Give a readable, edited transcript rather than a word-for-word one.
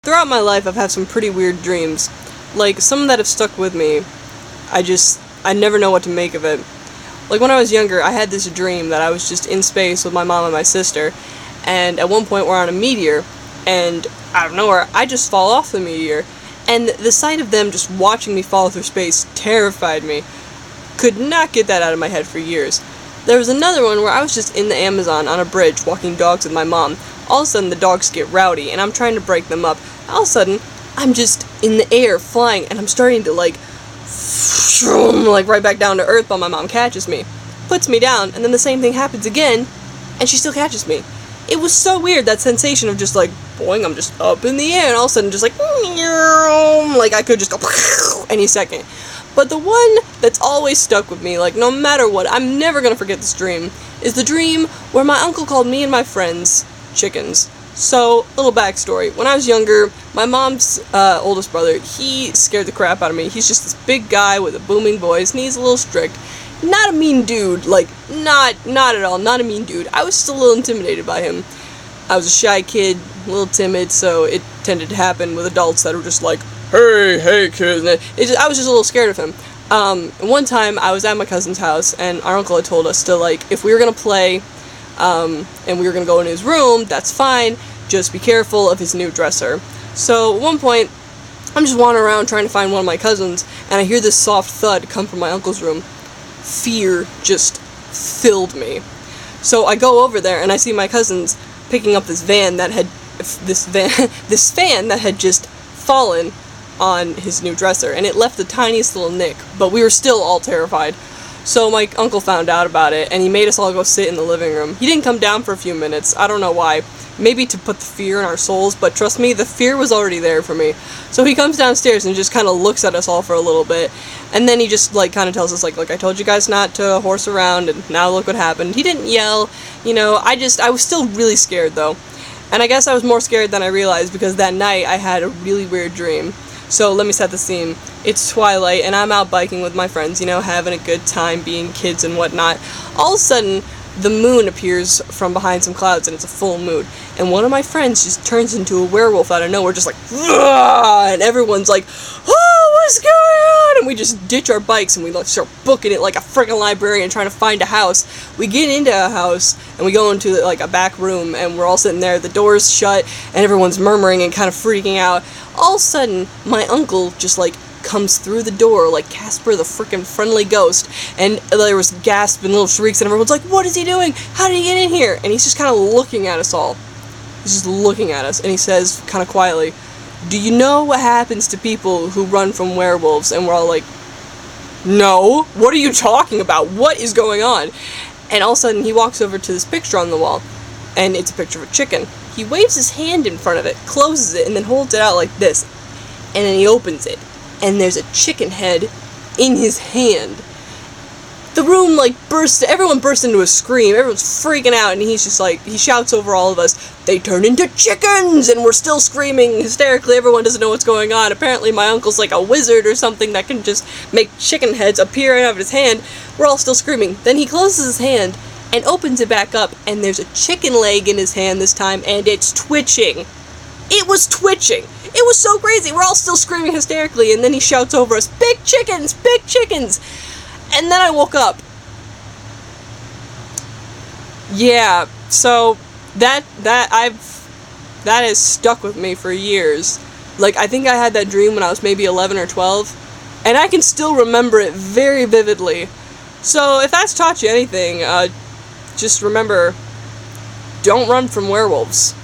throughout my life, I've had some pretty weird dreams. Like, some that have stuck with me, I never know what to make of it. Like, when I was younger, I had this dream that I was just in space with my mom and my sister, and at one point we're on a meteor, and out of nowhere, I just fall off the meteor, and the sight of them just watching me fall through space terrified me. Could not get that out of my head for years. There was another one where I was just in the Amazon on a bridge walking dogs with my mom. All of a sudden the dogs get rowdy and I'm trying to break them up. All of a sudden I'm just in the air flying and I'm starting to like right back down to earth, but my mom catches me, puts me down, and then the same thing happens again and she still catches me. It was so weird, that sensation of just like boing, I'm just up in the air and all of a sudden just like I could just go any second. But the one that's always stuck with me, like no matter what, I'm never gonna forget this dream, is the dream where my uncle called me and my friends chickens. So, little backstory. When I was younger, my mom's oldest brother, he scared the crap out of me. He's just this big guy with a booming voice, and he's a little strict. Not a mean dude, like, not at all, not a mean dude. I was still a little intimidated by him. I was a shy kid, a little timid, so it tended to happen with adults that were just like, hey, kids. I was just a little scared of him. One time, I was at my cousin's house, and our uncle had told us to, like, if we were gonna play, and we were gonna go in his room, that's fine, just be careful of his new dresser. So, at one point, I'm just wandering around trying to find one of my cousins, and I hear this soft thud come from my uncle's room. Fear just filled me. So, I go over there, and I see my cousins picking up this fan that had just fallen on his new dresser, and it left the tiniest little nick, but we were still all terrified. So my uncle found out about it, and he made us all go sit in the living room. He didn't come down for a few minutes, I don't know why. Maybe to put the fear in our souls, but trust me, the fear was already there for me. So he comes downstairs and just kind of looks at us all for a little bit, and then he just like kind of tells us like, look, I told you guys not to horse around, and now look what happened. He didn't yell, you know, I was still really scared though. And I guess I was more scared than I realized, because that night I had a really weird dream. So let me set the scene. It's twilight, and I'm out biking with my friends, you know, having a good time, being kids and whatnot. All of a sudden, the moon appears from behind some clouds, and it's a full moon. And one of my friends just turns into a werewolf out of nowhere, just like, "Ugh!" And everyone's like, oh, what's going on? And we just ditch our bikes, and we like start booking it like a freaking librarian trying to find a house. We get into a house, and we go into like a back room, and we're all sitting there, the door's shut, and everyone's murmuring and kind of freaking out. All of a sudden, my uncle just like comes through the door like Casper the frickin' Friendly Ghost, and there was gasps and little shrieks, and everyone's like, what is he doing? How did he get in here? And he's just kind of looking at us all. He's just looking at us, and he says kind of quietly, do you know what happens to people who run from werewolves? And we're all like, no, what are you talking about? What is going on? And all of a sudden he walks over to this picture on the wall, and it's a picture of a chicken. He waves his hand in front of it, closes it, and then holds it out like this, and then he opens it, and there's a chicken head in his hand. The room like everyone bursts into a scream, everyone's freaking out, and he's just like, he shouts over all of us, they turn into chickens, and we're still screaming hysterically, everyone doesn't know what's going on. Apparently my uncle's like a wizard or something that can just make chicken heads appear out of his hand. We're all still screaming. Then he closes his hand and opens it back up, and there's a chicken leg in his hand this time, and it's twitching. It was twitching. It was so crazy. We're all still screaming hysterically, and then he shouts over us, big chickens, big chickens. And then I woke up. Yeah, so that has stuck with me for years. Like, I think I had that dream when I was maybe 11 or 12, and I can still remember it very vividly. So if that's taught you anything, just remember, don't run from werewolves.